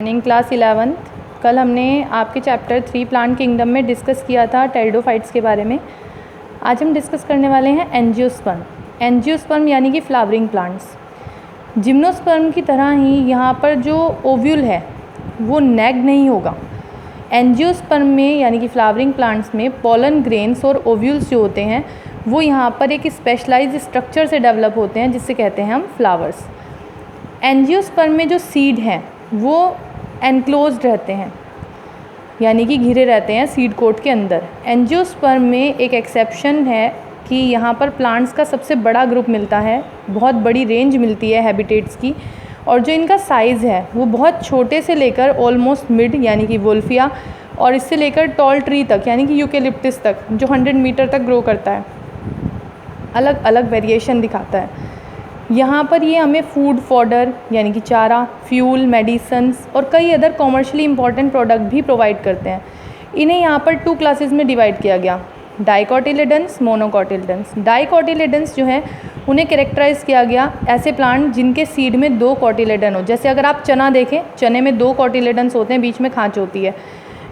Morning class 11th। कल हमने आपके चैप्टर 3 प्लांट किंगडम में डिस्कस किया था टेरिडोफाइट्स के बारे में। आज हम डिस्कस करने वाले हैं एंजियोस्पर्म। एंजियोस्पर्म यानी कि फ्लावरिंग प्लांट्स। जिम्नोस्पर्म की तरह ही यहाँ पर जो ओव्यूल है वो नेग्ड नहीं होगा। एंजियोस्पर्म में यानी कि फ्लावरिंग प्लांट्स में पोलन ग्रेन्स और ओव्यूल्स जो होते हैं वो यहाँ पर एक स्पेशलाइज्ड स्ट्रक्चर से डेवलप होते हैं जिससे कहते हैं हम फ्लावर्स। एंजियोस्पर्म में जो सीड हैं वो एनक्लोज्ड रहते हैं यानी कि घिरे रहते हैं सीड कोट के अंदर। एंजियोस्पर्म में एक एक्सेप्शन है कि यहाँ पर प्लांट्स का सबसे बड़ा ग्रुप मिलता है, बहुत बड़ी रेंज मिलती है हैबिटेट्स की, और जो इनका साइज़ है वो बहुत छोटे से लेकर ऑलमोस्ट मिड यानी कि वोल्फिया और इससे लेकर टॉल ट्री तक यानी कि यूकेलिप्टस तक जो 100 मीटर तक ग्रो करता है, अलग अलग वेरिएशन दिखाता है। यहाँ पर ये हमें फूड फॉडर यानी कि चारा, फ्यूल, मेडिसन्स और कई अदर कॉमर्शियली इंपॉर्टेंट प्रोडक्ट भी प्रोवाइड करते हैं। इन्हें यहाँ पर 2 क्लासेस में डिवाइड किया गया, डाइकोटिलेडन्स, मोनोकोटिलेडन्स। डाइकोटिलेडन्स जो है उन्हें कैरेक्टराइज किया गया ऐसे प्लांट जिनके सीड में 2 कोटिलेडन हो। जैसे अगर आप चना देखें, चने में 2 कोटिलेडन्स होते हैं, बीच में खांच होती है,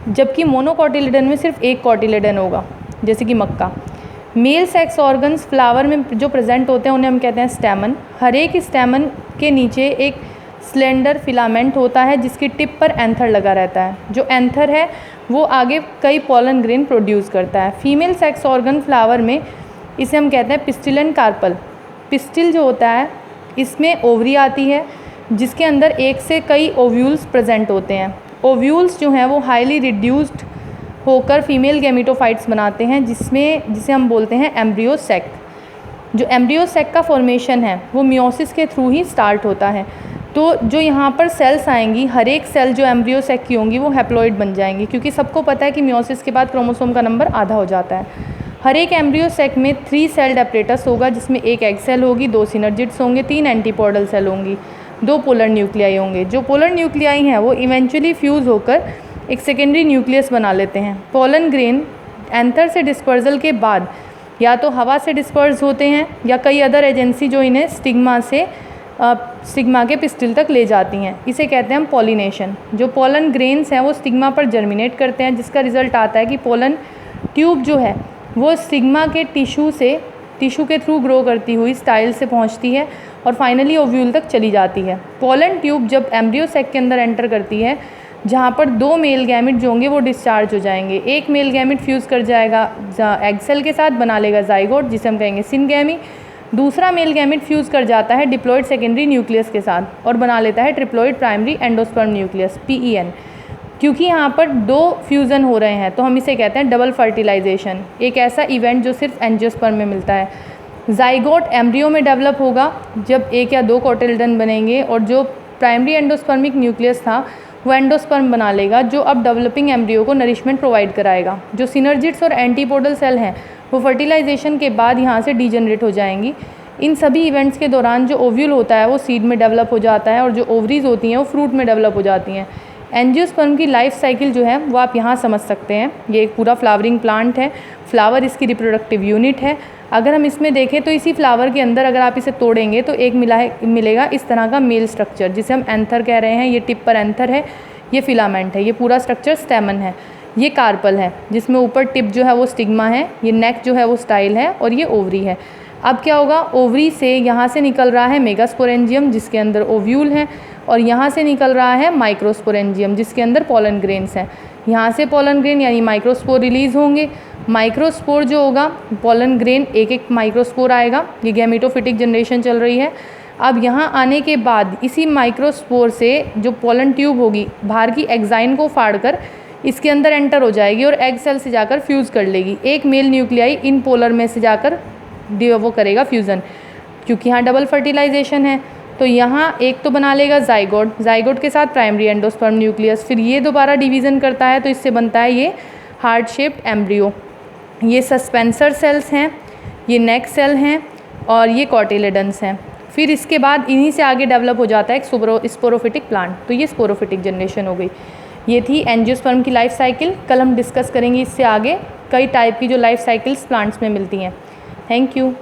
जबकि मोनोकोटिलेडन में सिर्फ 1 कोटिलेडन होगा, जैसे कि मक्का। मेल सेक्स ऑर्गन्स फ्लावर में जो प्रेजेंट होते हैं उन्हें हम कहते हैं स्टैमन। हर एक स्टैमन के नीचे एक स्लेंडर फिलामेंट होता है जिसकी टिप पर एंथर लगा रहता है। जो एंथर है वो आगे कई पोलन ग्रेन प्रोड्यूस करता है। फीमेल सेक्स ऑर्गन फ्लावर में इसे हम कहते हैं पिस्टिल एंड कार्पल। पिस्टिल जो होता है इसमें ओवरी आती है जिसके अंदर एक से कई ओव्यूल्स प्रेजेंट होते हैं। ओव्यूल्स जो हैं वो हाईली रिड्यूस्ड होकर फीमेल गैमेटोफाइट्स बनाते हैं जिसे हम बोलते हैं एम्ब्रियो सैक। जो एम्ब्रियो सैक का फॉर्मेशन है वो मियोसिस के थ्रू ही स्टार्ट होता है। तो जो यहाँ पर सेल्स आएंगी, हर एक सेल जो एम्ब्रियो सैक की होंगी वो हैप्लॉइड बन जाएंगी, क्योंकि सबको पता है कि मियोसिस के बाद क्रोमोसोम का नंबर आधा हो जाता है। हर एक एम्ब्रियो सैक में 3 सेल्ड एपरेटस होगा जिसमें 1 एग सेल होगी, 2 सिनर्जिड्स होंगे, 3 एंटीपोडल सेल होंगी, 2 पोलर न्यूक्लियाई होंगे। जो पोलर न्यूक्लियाई हैं वो इवेंचुअली फ्यूज़ होकर एक सेकेंडरी न्यूक्लियस बना लेते हैं। पोलन ग्रेन एंथर से डिस्पर्जल के बाद या तो हवा से डिस्पर्स होते हैं या कई अदर एजेंसी जो इन्हें स्टिग्मा के पिस्टिल तक ले जाती हैं। इसे कहते हैं हम पॉलिनेशन। जो पोलन ग्रेन्स हैं वो स्टिग्मा पर जर्मिनेट करते हैं जिसका रिजल्ट आता है कि पोलन ट्यूब जो है वो स्टिग्मा के टिश्यू के थ्रू ग्रो करती हुई स्टाइल से पहुंचती है और फाइनली ओव्यूल तक चली जाती है। पोलन ट्यूब जब एम्ब्रियो सैक के अंदर एंटर करती है जहाँ पर 2 मेल गैमेट जो होंगे वो डिस्चार्ज हो जाएंगे। एक मेल गैमेट फ्यूज़ कर जाएगा एग सेल के साथ, बना लेगा जाइगोट जिसे हम कहेंगे सिनगैमी। दूसरा मेल गैमेट फ्यूज़ कर जाता है डिप्लॉइड सेकेंडरी न्यूक्लियस के साथ और बना लेता है triploid primary endosperm nucleus PEN। क्योंकि यहाँ पर 2 फ्यूज़न हो रहे हैं तो हम इसे कहते हैं डबल फर्टिलाइजेशन, एक ऐसा इवेंट जो सिर्फ एंजियोस्पर्म में मिलता है। जाइगोट एम्ब्रियो में डेवलप होगा जब 1 या 2 कोटिलेडन बनेंगे और जो प्राइमरी एंडोस्पर्मिक न्यूक्लियस था वो एंडोस्पर्म बना लेगा जो अब डेवलपिंग एम्ब्रियो को नरिशमेंट प्रोवाइड कराएगा। जो सिनर्जिड्स और एंटीपोडल सेल हैं वो फर्टिलाइजेशन के बाद यहाँ से डीजनरेट हो जाएंगी। इन सभी इवेंट्स के दौरान जो ओव्यूल होता है वो सीड में डेवलप हो जाता है और जो ओवरीज होती हैं वो फ्रूट में डेवलप हो जाती हैं। एंजियोस्पर्म की लाइफ साइकिल जो है वो आप यहाँ समझ सकते हैं। ये एक पूरा फ्लावरिंग प्लांट है, फ्लावर इसकी रिप्रोडक्टिव यूनिट है। अगर हम इसमें देखें तो इसी फ्लावर के अंदर अगर आप इसे तोड़ेंगे तो एक मिलेगा इस तरह का मेल स्ट्रक्चर जिसे हम एंथर कह रहे हैं। ये टिप पर एंथर है, ये फिलामेंट है, ये पूरा स्ट्रक्चर स्टेमन है, ये कार्पल है जिसमें ऊपर टिप जो है वो स्टिग्मा है, ये नेक जो है वो स्टाइल है और ये ओवरी है। अब क्या होगा, ओवरी से यहाँ से निकल रहा है मेगास्पोरेंजियम जिसके अंदर ओव्यूल हैं और यहाँ से निकल रहा है माइक्रोस्पोरेंजियम जिसके अंदर पोलन ग्रेन्स हैं। यहाँ से पोलन ग्रेन यानी माइक्रोस्पोर रिलीज़ होंगे। माइक्रोस्पोर जो होगा, पोलन ग्रेन एक माइक्रोस्पोर आएगा। ये गैमेटोफिटिक जनरेशन चल रही है। अब यहाँ आने के बाद इसी माइक्रोस्पोर से जो पोलन ट्यूब होगी बाहर की एग्जाइन को फाड़कर इसके अंदर एंटर हो जाएगी और एग सेल से जाकर फ्यूज़ कर लेगी। एक मेल न्यूक्लियाई इन पोलर में से जाकर वो करेगा फ्यूज़न, क्योंकि यहाँ डबल फर्टिलाइजेशन है। तो यहाँ एक तो बना लेगा जाइगोट के साथ प्राइमरी एंडोस्पर्म न्यूक्लियस, फिर ये दोबारा डिवीज़न करता है तो इससे बनता है ये हार्ट शेप्ड एम्ब्रियो। ये सस्पेंसर सेल्स हैं, ये नेक सेल हैं और ये कोटिलेडन्स हैं। फिर इसके बाद इन्हीं से आगे डेवलप हो जाता है एक स्पोरोफिटिक प्लांट। तो ये स्पोरोफिटिक जनरेशन हो गई। ये थी एंजियोस्पर्म की लाइफ साइकिल। कल हम डिस्कस करेंगे इससे आगे कई टाइप की जो लाइफ साइकिल्स प्लांट्स में मिलती हैं। Thank you.